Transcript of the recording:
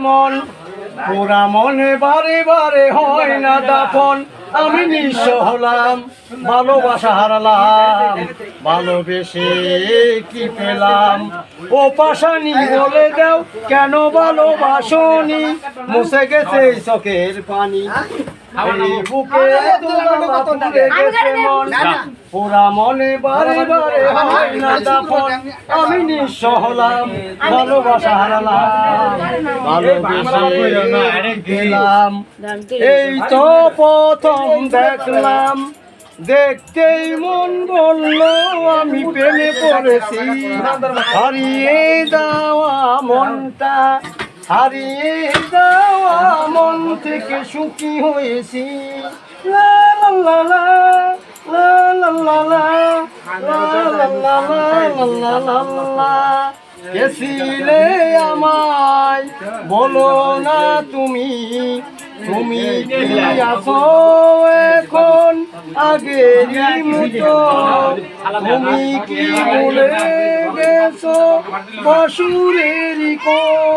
মন, পুরা মনে বারে বারে হয় না দাফন। আমি নিঃস্ব হলাম, ভালোবাসা হারালাম, ভালোবেসে কি পেলাম? ও পাশানি বলে দাও কেন ভালোবাসনি, মুছে গেছে চোখের পানি। এই বুকে গেছে মন, পুরা মনে বারে বারে হয় না দাফন। আমি নিঃস্ব হলাম, ভালোবাসা হারালাম, ভালোবেসে গেলাম। এই তো প্রথম দেখলাম, দেখতেই মন বলল আমি প্রেমে পড়েছি। হারিয়ে যাওয়া মনটা, হারিয়ে যাওয়া মন থেকে সুখী হয়েছি। লা লা লা লা, লা লা লা লা, লা লা লা লা, লা লা লা। গেছিলে আমায় বলো না তুমি, তুমি কি আছো এখন আগেরই মতো? তুমি কি ভুলে গেছো বাসুরেরই কথা?